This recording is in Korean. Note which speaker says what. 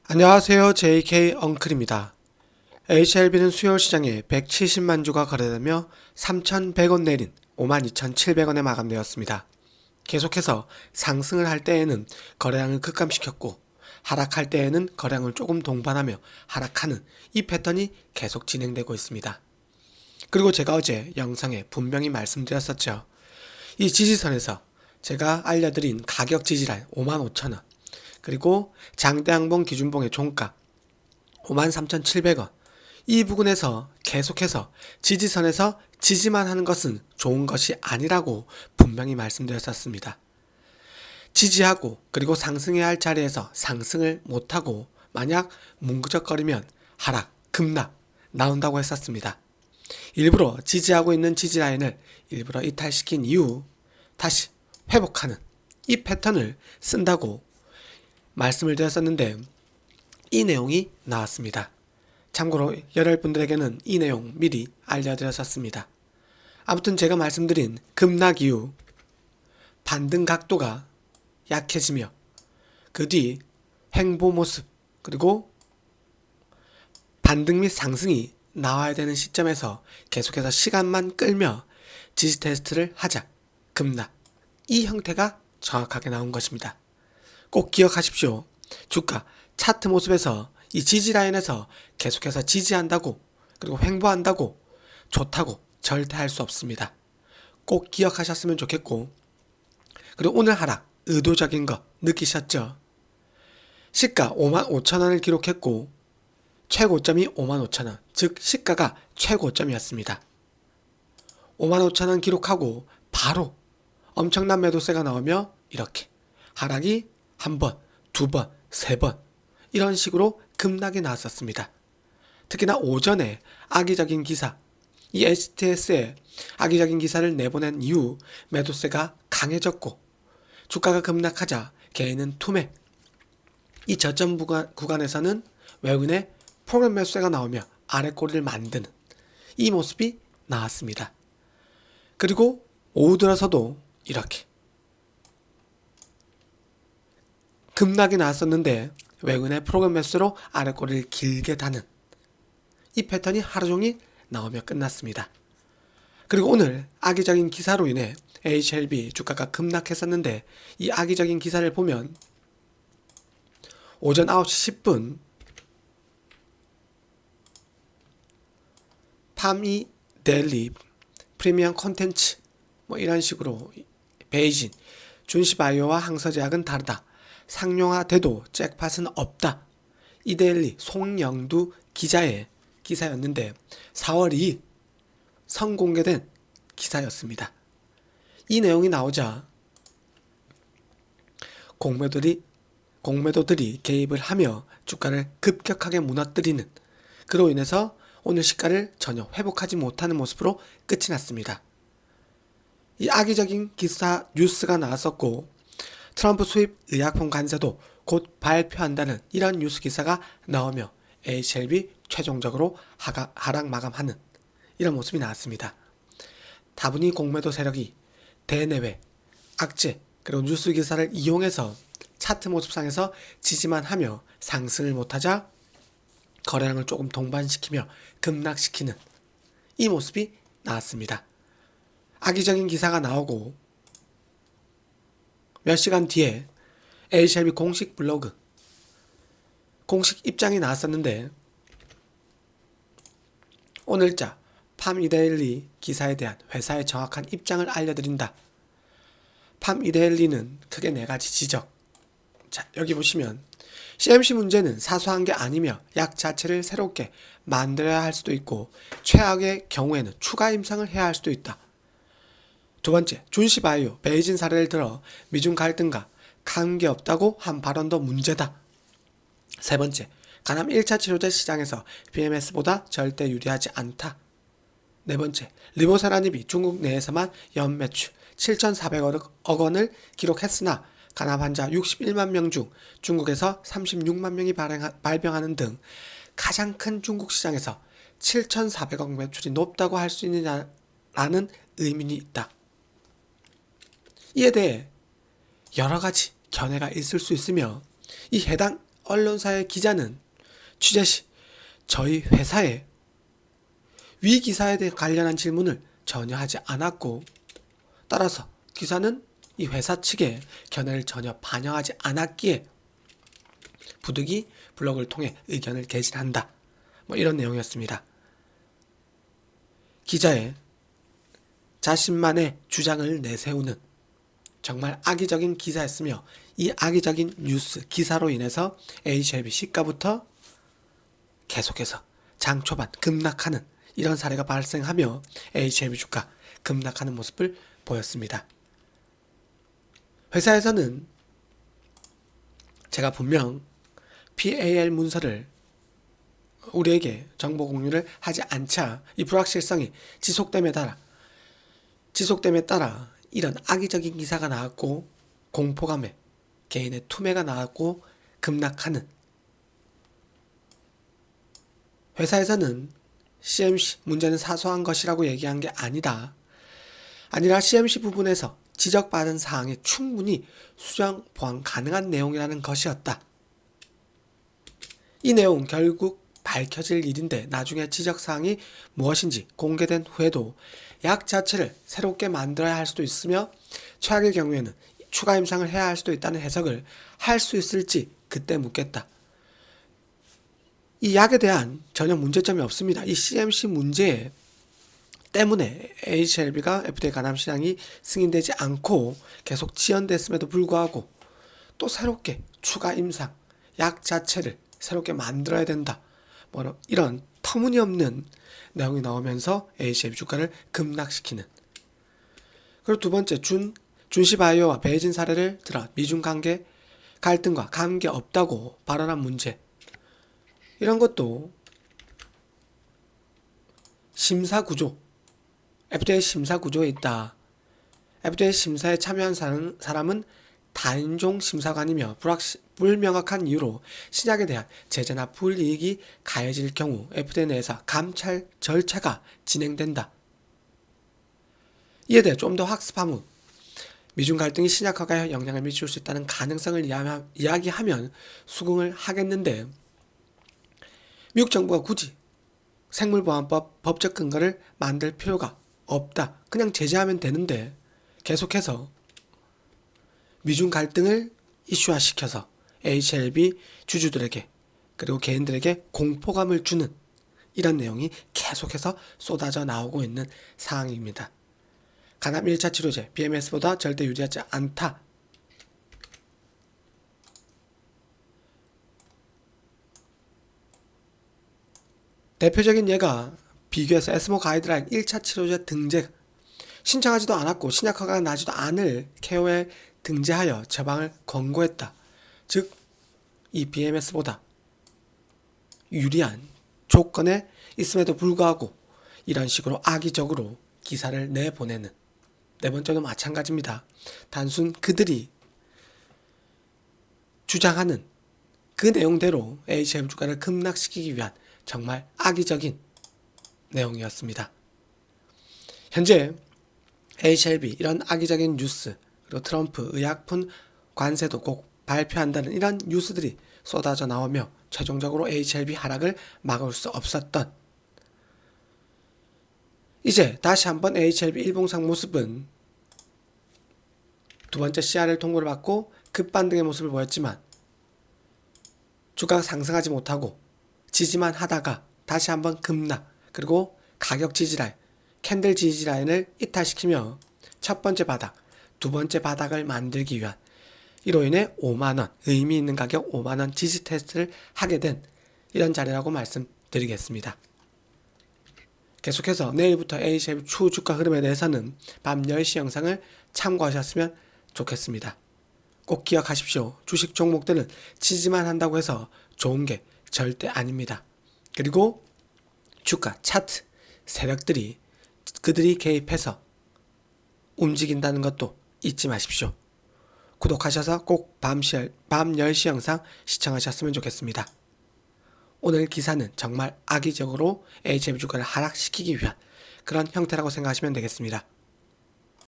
Speaker 1: 안녕하세요. JK 엉클입니다. HLB는 수요일 시장에 170만 주가 거래되며 3,100원 내린 52,700원에 마감되었습니다. 계속해서 상승을 할 때에는 거래량을 급감시켰고 하락할 때에는 거래량을 조금 동반하며 하락하는 이 패턴이 계속 진행되고 있습니다. 그리고 제가 어제 영상에 분명히 말씀드렸었죠. 이 지지선에서 제가 알려드린 가격 지지라인 55,000원 그리고 장대항봉 기준봉의 종가 53,700원 이 부근에서 계속해서 지지선에서 지지만 하는 것은 좋은 것이 아니라고 분명히 말씀드렸었습니다. 지지하고 그리고 상승해야 할 자리에서 상승을 못하고 만약 뭉그적거리면 하락, 급락 나온다고 했었습니다. 일부러 지지하고 있는 지지라인을 일부러 이탈시킨 이후 다시 회복하는 이 패턴을 쓴다고 말씀을 드렸었는데 이 내용이 나왔습니다. 참고로 여러분들에게는 이 내용 미리 알려드렸었습니다. 아무튼 제가 말씀드린 급락 이후 반등 각도가 약해지며 그 뒤 횡보 모습 그리고 반등 및 상승이 나와야 되는 시점에서 계속해서 시간만 끌며 지지 테스트를 하자 급락 이 형태가 정확하게 나온 것입니다. 꼭 기억하십시오. 주가 차트 모습에서 이 지지라인에서 계속해서 지지한다고 그리고 횡보한다고 좋다고 절대 할 수 없습니다. 꼭 기억하셨으면 좋겠고 그리고 오늘 하락 의도적인 거 느끼셨죠? 시가 55,000원을 기록했고 최고점이 55,000원 즉 시가가 최고점이었습니다. 55,000원 기록하고 바로 엄청난 매도세가 나오며 이렇게 하락이 한 번, 두 번, 세 번 이런 식으로 급락이 나왔었습니다. 특히나 오전에 악의적인 기사, 이 HTS에 악의적인 기사를 내보낸 이후 매도세가 강해졌고 주가가 급락하자 개인은 투매, 이 저점 구간에서는 외국인의 프로그램 매수세가 나오며 아래꼬리를 만드는 이 모습이 나왔습니다. 그리고 오후 들어서도 이렇게 급락이 나왔었는데 외국인의 프로그램 매수로 아래꼬리를 길게 다는 이 패턴이 하루종일 나오며 끝났습니다. 그리고 오늘 악의적인 기사로 인해 HLB 주가가 급락했었는데 이 악의적인 기사를 보면 오전 9시 10분 팜이 데일리 프리미엄 콘텐츠 뭐 이런 식으로 베이진 준시바이오와 항서제약은 다르다. 상용화돼도 잭팟은 없다. 이데일리 송영두 기자의 기사였는데 4월 2일 선공개된 기사였습니다. 이 내용이 나오자 공매도들이 개입을 하며 주가를 급격하게 무너뜨리는 그로 인해서 오늘 시가를 전혀 회복하지 못하는 모습으로 끝이 났습니다. 이 악의적인 기사 뉴스가 나왔었고 트럼프 수입 의약품 관세도 곧 발표한다는 이런 뉴스 기사가 나오며 HLB 최종적으로 하락 마감하는 이런 모습이 나왔습니다. 다분히 공매도 세력이 대내외, 악재, 그리고 뉴스 기사를 이용해서 차트 모습상에서 지지만 하며 상승을 못하자 거래량을 조금 동반시키며 급락시키는 이 모습이 나왔습니다. 악의적인 기사가 나오고 몇 시간 뒤에 HLB 공식 블로그 공식 입장이 나왔었는데 오늘자 팜이데일리 기사에 대한 회사의 정확한 입장을 알려드린다. 팜이데일리는 크게 네 가지 지적. 자, 여기 보시면 CMC 문제는 사소한 게 아니며 약 자체를 새롭게 만들어야 할 수도 있고 최악의 경우에는 추가 임상을 해야 할 수도 있다. 두 번째, 준시바이오 베이진 사례를 들어 미중 갈등과 관계없다고 한 발언도 문제다. 세 번째, 간암 1차 치료제 시장에서 BMS보다 절대 유리하지 않다. 네 번째, 리보세라닙이 중국 내에서만 연매출 7,400억 원을 기록했으나 간암 환자 61만 명 중 중국에서 36만 명이 발병하는 등 가장 큰 중국 시장에서 7,400억 매출이 높다고 할 수 있느냐라는 의문이 있다. 이에 대해 여러 가지 견해가 있을 수 있으며 이 해당 언론사의 기자는 취재 시 저희 회사의 위 기사에 대해 관련한 질문을 전혀 하지 않았고, 따라서 기사는 이 회사 측의 견해를 전혀 반영하지 않았기에 부득이 블로그를 통해 의견을 개진한다. 이런 내용이었습니다. 기자의 자신만의 주장을 내세우는 정말 악의적인 기사였으며, 이 악의적인 뉴스 기사로 인해서 HLB 시가부터 계속해서 장 초반 급락하는 이런 사례가 발생하며 HLB 주가 급락하는 모습을 보였습니다. 회사에서는 제가 분명 PAL 문서를 우리에게 정보 공유를 하지 않자 이 불확실성이 지속됨에 따라 이런 악의적인 기사가 나왔고, 공포감에 개인의 투매가 나왔고 급락하는, 회사에서는 CMC 문제는 사소한 것이라고 얘기한 게 아니라 CMC 부분에서 지적받은 사항이 충분히 수정 보완 가능한 내용이라는 것이었다. 이 내용 결국 밝혀질 일인데, 나중에 지적사항이 무엇인지 공개된 후에도 약 자체를 새롭게 만들어야 할 수도 있으며, 최악의 경우에는 추가 임상을 해야 할 수도 있다는 해석을 할 수 있을지 그때 묻겠다. 이 약에 대한 전혀 문제점이 없습니다. 이 CMC 문제 때문에 HLB가 FDA 간암 시장이 승인되지 않고 계속 지연됐음에도 불구하고 또 새롭게 추가 임상, 약 자체를 새롭게 만들어야 된다. 이런 터무니없는 내용이 나오면서 HLB 주가를 급락시키는. 그리고 두 번째, 준시바이오와 베이진 사례를 들어 미중 관계 갈등과 관계없다고 발언한 문제. 이런 것도 심사구조, FDA 심사구조에 있다. FDA 심사에 참여한 사람은 다인종 심사관이며 불명확한 이유로 신약에 대한 제재나 불이익이 가해질 경우 FDA 내에서 감찰 절차가 진행된다. 이에 대해 좀 더 학습한 후 미중 갈등이 신약 허가에 영향을 미칠 수 있다는 가능성을 이야기하면 수긍을 하겠는데, 미국 정부가 굳이 생물보안법 법적 근거를 만들 필요가 없다. 그냥 제재하면 되는데 계속해서 미중 갈등을 이슈화시켜서 HLB 주주들에게 그리고 개인들에게 공포감을 주는 이런 내용이 계속해서 쏟아져 나오고 있는 상황입니다. 간암 1차 치료제 BMS보다 절대 유리하지 않다. 대표적인 예가 비교해서 에스모 가이드라인 1차 치료제 등재 신청하지도 않았고 신약 허가가 나지도 않을 KO에 등재하여 처방을 권고했다. 즉, 이 BMS보다 유리한 조건에 있음에도 불구하고 이런 식으로 악의적으로 기사를 내보내는, 네 번째도 마찬가지입니다. 단순 그들이 주장하는 그 내용대로 HM 주가를 급락시키기 위한 정말 악의적인 내용이었습니다. 현재 HLB 이런 악의적인 뉴스, 그리고 트럼프 의약품 관세도 꼭 발표한다는 이런 뉴스들이 쏟아져 나오며 최종적으로 HLB 하락을 막을 수 없었던, 이제 다시 한번 HLB 일봉상 모습은 두 번째 CRL 통보를 받고 급반등의 모습을 보였지만 주가가 상승하지 못하고 지지만 하다가 다시 한번 급락, 그리고 가격 지지라인, 캔들 지지라인을 이탈시키며 첫 번째 바닥, 두 번째 바닥을 만들기 위한, 이로 인해 5만원, 의미 있는 가격 5만원 지지 테스트를 하게 된 이런 자리라고 말씀드리겠습니다. 계속해서 내일부터 HLB 추후 주가 흐름에 대해서는 밤 10시 영상을 참고하셨으면 좋겠습니다. 꼭 기억하십시오. 주식 종목들은 지지만 한다고 해서 좋은 게 절대 아닙니다. 그리고 주가 차트 세력들이 그들이 개입해서 움직인다는 것도 잊지 마십시오. 구독하셔서 꼭 밤 10시 영상 시청하셨으면 좋겠습니다. 오늘 기사는 정말 악의적으로 HLB 주가를 하락시키기 위한 그런 형태라고 생각하시면 되겠습니다.